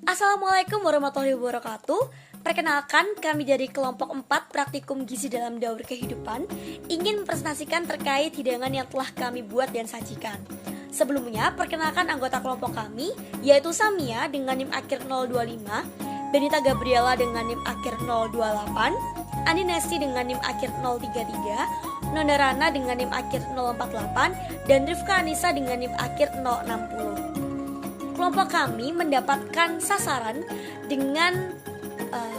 Assalamualaikum warahmatullahi wabarakatuh. Perkenalkan, kami dari kelompok 4 Praktikum Gizi dalam Daur Kehidupan ingin mempresentasikan terkait hidangan yang telah kami buat dan sajikan. Sebelumnya, perkenalkan anggota kelompok kami, yaitu Samia dengan NIM akhir 025, Benita Gabriela dengan NIM akhir 028, Andi Nesti dengan NIM akhir 033, Nona Rana dengan NIM akhir 048, dan Rifka Anissa dengan NIM akhir 060. Kelompok kami mendapatkan sasaran dengan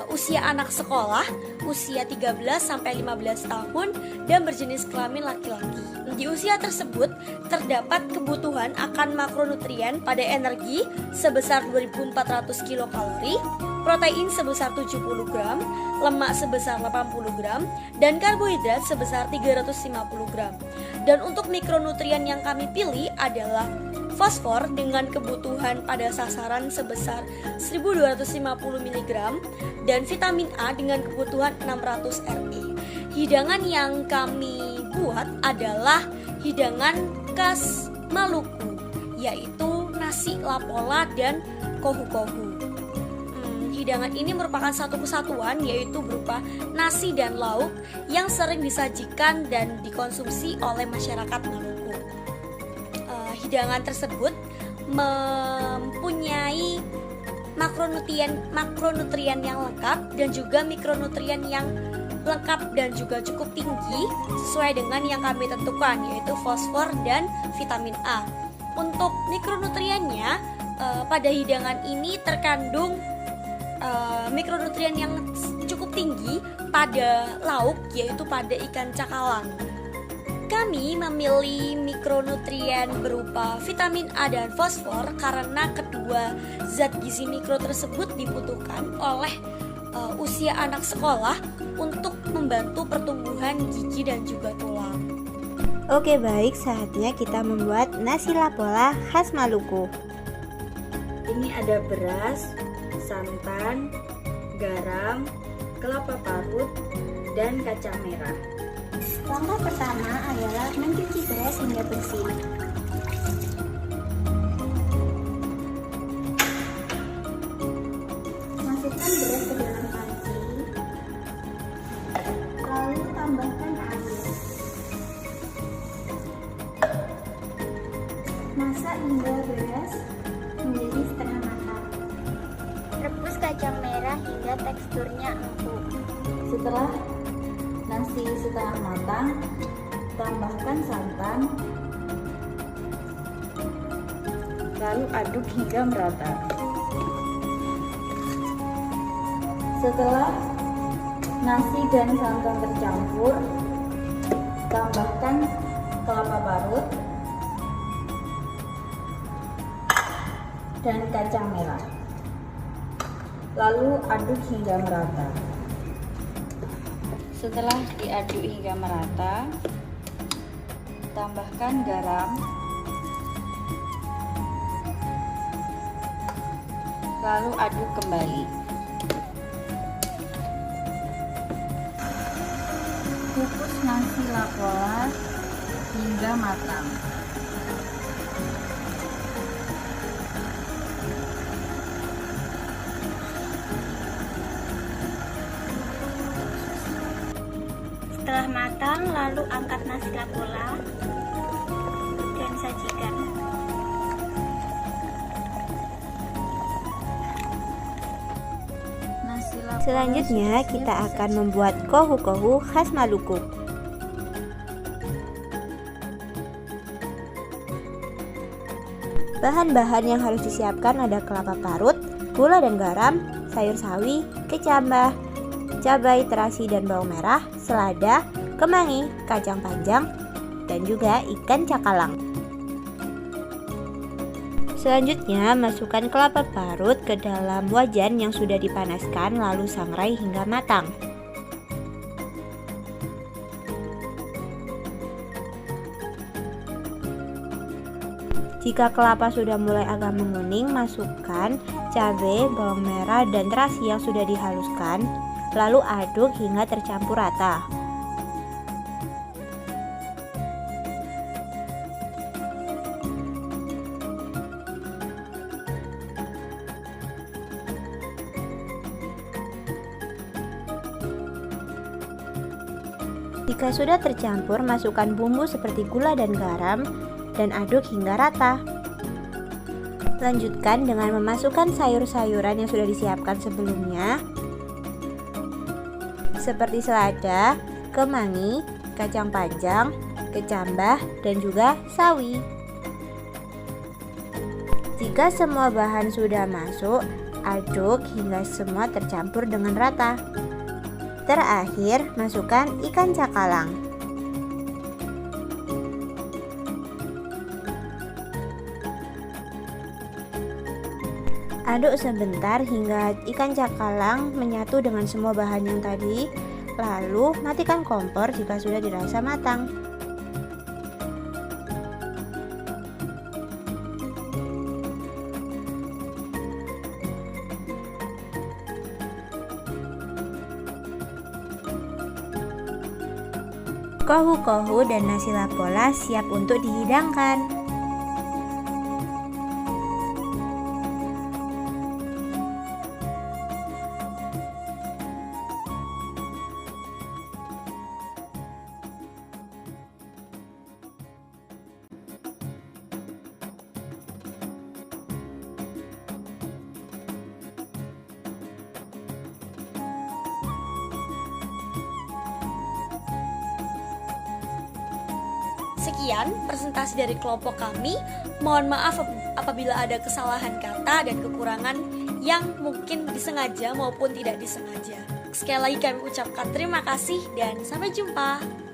usia anak sekolah, usia 13-15 tahun, dan berjenis kelamin laki-laki. Di usia tersebut, terdapat kebutuhan akan makronutrien pada energi sebesar 2400 kilokalori, protein sebesar 70 gram, lemak sebesar 80 gram, dan karbohidrat sebesar 350 gram. Dan untuk mikronutrien yang kami pilih adalah fosfor dengan kebutuhan pada sasaran sebesar 1250 mg dan vitamin A dengan kebutuhan 600 RE. Hidangan yang kami buat adalah hidangan khas Maluku, yaitu nasi lapola dan kohu-kohu. Hidangan ini merupakan satu kesatuan, yaitu berupa nasi dan lauk yang sering disajikan dan dikonsumsi oleh masyarakat Maluku. Hidangan tersebut mempunyai makronutrien yang lengkap dan juga mikronutrien yang lengkap dan juga cukup tinggi sesuai dengan yang kami tentukan, yaitu fosfor dan vitamin A. Untuk mikronutriennya, pada hidangan ini terkandung mikronutrien yang cukup tinggi pada lauk, yaitu pada ikan cakalang. Kami memilih mikronutrien berupa vitamin A dan fosfor karena kedua zat gizi mikro tersebut dibutuhkan oleh usia anak sekolah untuk membantu pertumbuhan gigi dan juga tulang. Oke, baik, saatnya kita membuat nasi lapola khas Maluku. Ini ada beras, santan, garam, kelapa parut, dan kacang merah. Langkah pertama adalah mencuci beras hingga bersih. Masukkan beras ke dalam panci, lalu tambahkan air. Masak hingga beras menjadi setengah matang. Rebus kacang merah hingga teksturnya empuk. Setelah nasi setengah matang, tambahkan santan, lalu aduk hingga merata. Setelah nasi dan santan tercampur, tambahkan kelapa parut dan kacang merah, lalu aduk hingga merata. Setelah diaduk hingga merata, tambahkan garam, lalu aduk kembali. Kukus nasi lapola hingga matang. Setelah matang, lalu angkat nasi lapola dan sajikan. Selanjutnya kita akan membuat kohu-kohu khas Maluku. Bahan-bahan yang harus disiapkan ada kelapa parut, gula dan garam, sayur sawi, kecambah, cabai terasi dan bawang merah, selada, kemangi, kacang panjang, dan juga ikan cakalang. Selanjutnya, masukkan kelapa parut ke dalam wajan yang sudah dipanaskan, lalu sangrai hingga matang. Jika kelapa sudah mulai agak menguning, masukkan cabai, bawang merah, dan terasi yang sudah dihaluskan, lalu aduk hingga tercampur rata. Jika sudah tercampur, masukkan bumbu seperti gula dan garam dan aduk hingga rata. Lanjutkan dengan memasukkan sayur-sayuran yang sudah disiapkan sebelumnya, seperti selada, kemangi, kacang panjang, kecambah, dan juga sawi. Jika semua bahan sudah masuk, aduk hingga semua tercampur dengan rata. Terakhir, masukkan ikan cakalang. Aduk sebentar hingga ikan cakalang menyatu dengan semua bahan yang tadi. Lalu, matikan kompor jika sudah dirasa matang. Kohu-kohu dan nasi lapola siap untuk dihidangkan. Sekian presentasi dari kelompok kami. Mohon maaf apabila ada kesalahan kata dan kekurangan yang mungkin disengaja maupun tidak disengaja. Sekali lagi kami ucapkan terima kasih dan sampai jumpa.